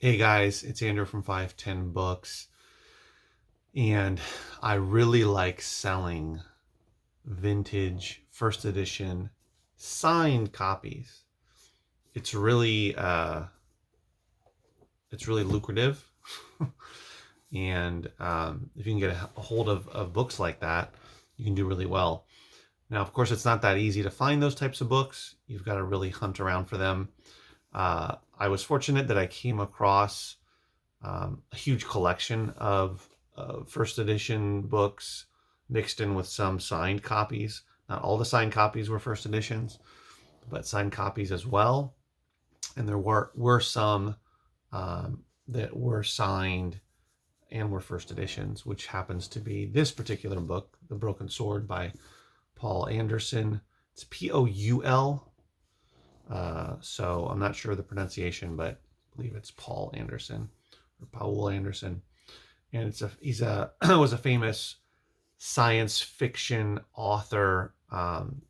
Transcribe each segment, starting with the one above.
Hey guys, it's Andrew from 510 Books, and I really like selling vintage first edition signed copies. It's really lucrative, and if you can get a hold of books like that, you can do really well. Now, of course, it's not that easy to find those types of books. You've got to really hunt around for them. I was fortunate that I came across a huge collection of first edition books mixed in with some signed copies. Not all the signed copies were first editions, but signed copies as well. And there were some that were signed and were first editions, which happens to be this particular book, The Broken Sword by Paul Anderson. It's Poul. So I'm not sure the pronunciation, but I believe it's Paul Anderson or Poul Anderson. And he's a was a famous science fiction author. And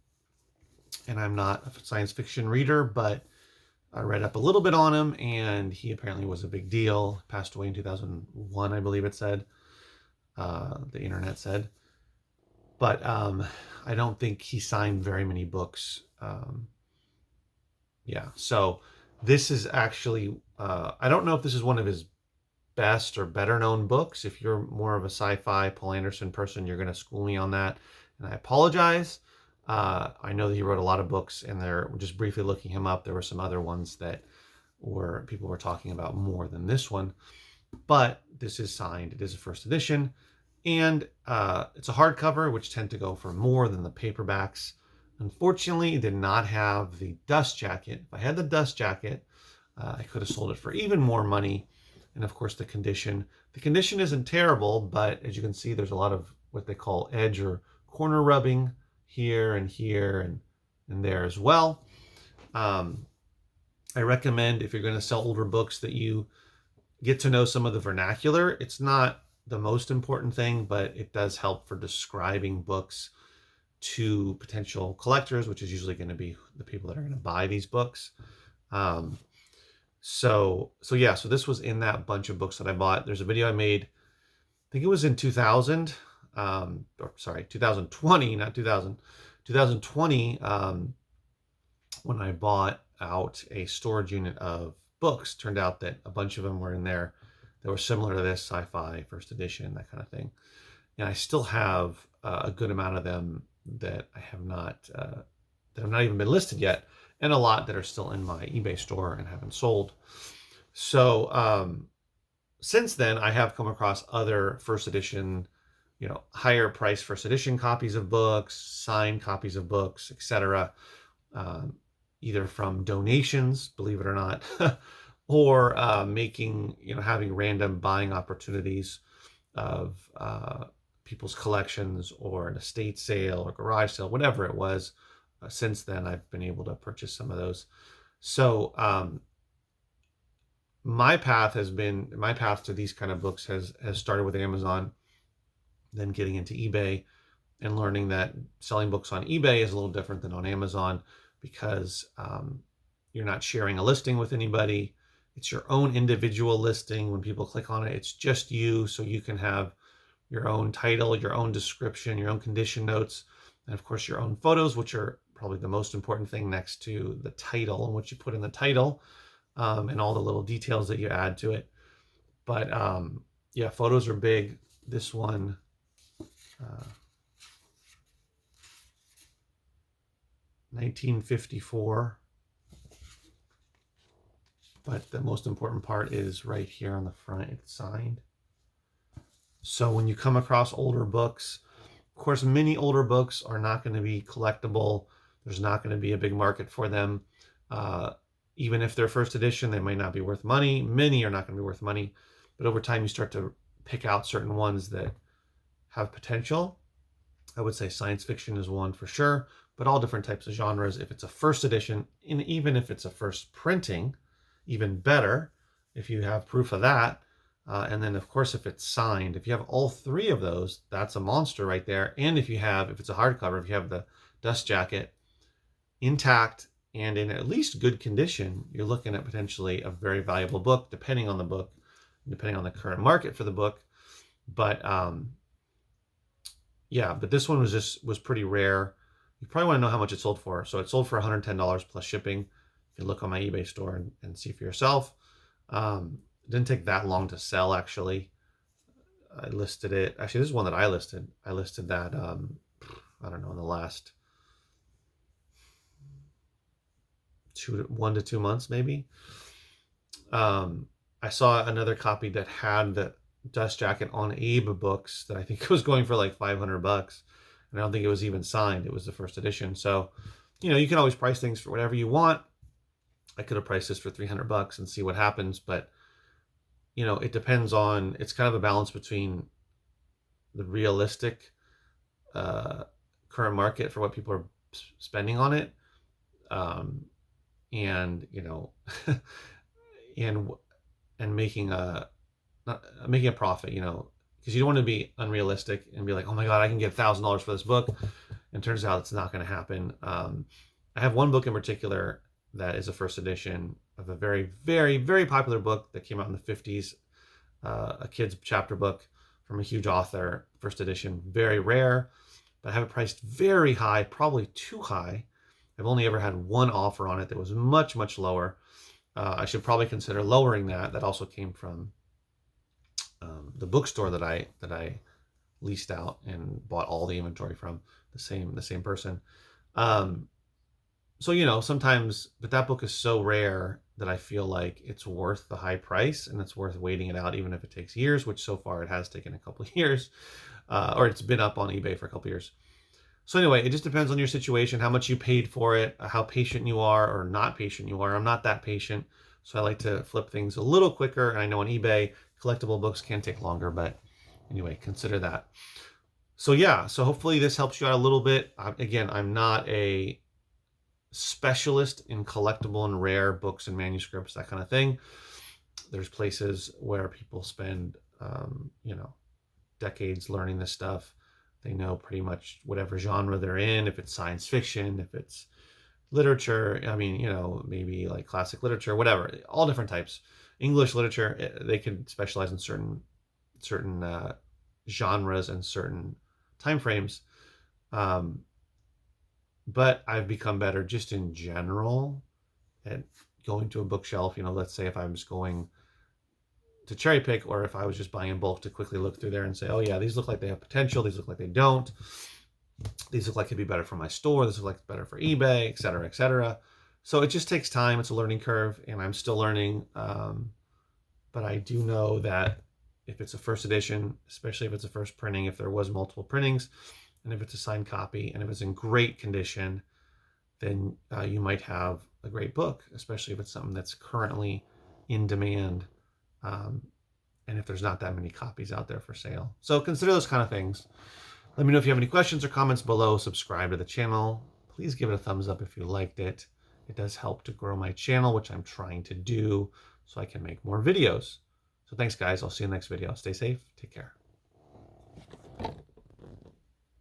I'm not a science fiction reader, but I read up a little bit on him, and he apparently was a big deal. Passed away in 2001, I believe it said. The internet said, but I don't think he signed very many books. Yeah, so this is actually I don't know if this is one of his best or better known books. If you're more of a sci-fi Poul Anderson person, you're going to school me on that, and I apologize. I know that he wrote a lot of books, and they're just briefly looking him up. There were some other ones that were people were talking about more than this one, but this is signed. It is a first edition, and it's a hardcover, which tend to go for more than the paperbacks. Unfortunately, it did not have the dust jacket. If I had the dust jacket, I could have sold it for even more money. And of course, the condition. The condition isn't terrible, but as you can see, there's a lot of what they call edge or corner rubbing here and there as well. I recommend, if you're going to sell older books, that you get to know some of the vernacular. It's not the most important thing, but it does help for describing books to potential collectors, which is usually going to be the people that are going to buy these books. So this was in that bunch of books that I bought. There's a video I made, I think it was in 2000, or sorry, 2020, not 2000, 2020, when I bought out a storage unit of books. Turned out that a bunch of them were in there that were similar to this, sci-fi, first edition, that kind of thing. And I still have a good amount of them that I have not, that have not even been listed yet, and a lot that are still in my eBay store and haven't sold. So since then, I have come across other first edition, higher price first edition copies of books, signed copies of books, etc. Either from donations, believe it or not, or having random buying opportunities of people's collections, or an estate sale or garage sale, whatever it was. Since then, I've been able to purchase some of those. So my path to these kind of books has started with Amazon, then getting into eBay, and learning that selling books on eBay is a little different than on Amazon, because you're not sharing a listing with anybody. It's your own individual listing. When people click on it, it's just you, so you can have your own title, your own description, your own condition notes, and of course your own photos, which are probably the most important thing next to the title and what you put in the title, and all the little details that you add to it. But yeah, photos are big. This one, 1954. But the most important part is right here on the front. It's signed. So when you come across older books, of course, many older books are not going to be collectible. There's not going to be a big market for them. Even if they're first edition, they might not be worth money. Many are not going to be worth money. But over time, you start to pick out certain ones that have potential. I would say science fiction is one for sure, but all different types of genres. If it's a first edition, and even if it's a first printing, even better if you have proof of that. And then, of course, if it's signed, if you have all three of those, that's a monster right there. And if it's a hardcover, if you have the dust jacket intact and in at least good condition, you're looking at potentially a very valuable book, depending on the book, depending on the current market for the book. But yeah, but this one was pretty rare. You probably want to know how much it sold for. So it sold for $110 plus shipping. You can look on my eBay store and see for yourself. It didn't take that long to sell, actually. I listed it. Actually, this is one that I listed. I listed that, I don't know, in the last 1 to 2 months, maybe. I saw another copy that had the dust jacket on Abe Books that I think was going for like $500. And I don't think it was even signed. It was the first edition. So, you can always price things for whatever you want. I could have priced this for $300 and see what happens. But, it depends on, it's kind of a balance between the realistic current market for what people are spending on it. And, and making a profit, because you don't want to be unrealistic and be like, oh my God, I can get $1,000 for this book. And turns out it's not going to happen. I have one book in particular that is a first edition of a very, very, very popular book that came out in the 50s, a kid's chapter book from a huge author, first edition, very rare, but I have it priced very high, probably too high. I've only ever had one offer on it that was much, much lower. I should probably consider lowering that. That also came from the bookstore that I leased out and bought all the inventory from, the same person. So sometimes, but that book is so rare that I feel like it's worth the high price, and it's worth waiting it out, even if it takes years, which so far it has taken a couple of years, or it's been up on eBay for a couple of years. So anyway, it just depends on your situation, how much you paid for it, how patient you are or not patient you are. I'm not that patient, so I like to flip things a little quicker. And I know on eBay, collectible books can take longer, but anyway, consider that. So yeah, so hopefully this helps you out a little bit. Again, I'm not a specialist in collectible and rare books and manuscripts, that kind of thing. There's places where people spend, decades learning this stuff. They know pretty much whatever genre they're in, if it's science fiction, if it's literature, maybe like classic literature, whatever, all different types. English literature, they can specialize in certain genres and certain time frames. But I've become better just in general at going to a bookshelf. Let's say if I was going to cherry pick, or if I was just buying in bulk, to quickly look through there and say, oh yeah, these look like they have potential. These look like they don't. These look like it'd be better for my store. This look like better for eBay, et cetera, et cetera. So it just takes time. It's a learning curve, and I'm still learning. But I do know that if it's a first edition, especially if it's a first printing, if there was multiple printings, and if it's a signed copy, and if it's in great condition, then you might have a great book, especially if it's something that's currently in demand. And if there's not that many copies out there for sale. So consider those kind of things. Let me know if you have any questions or comments below. Subscribe to the channel. Please give it a thumbs up if you liked it. It does help to grow my channel, which I'm trying to do so I can make more videos. So thanks, guys. I'll see you in the next video. Stay safe. Take care.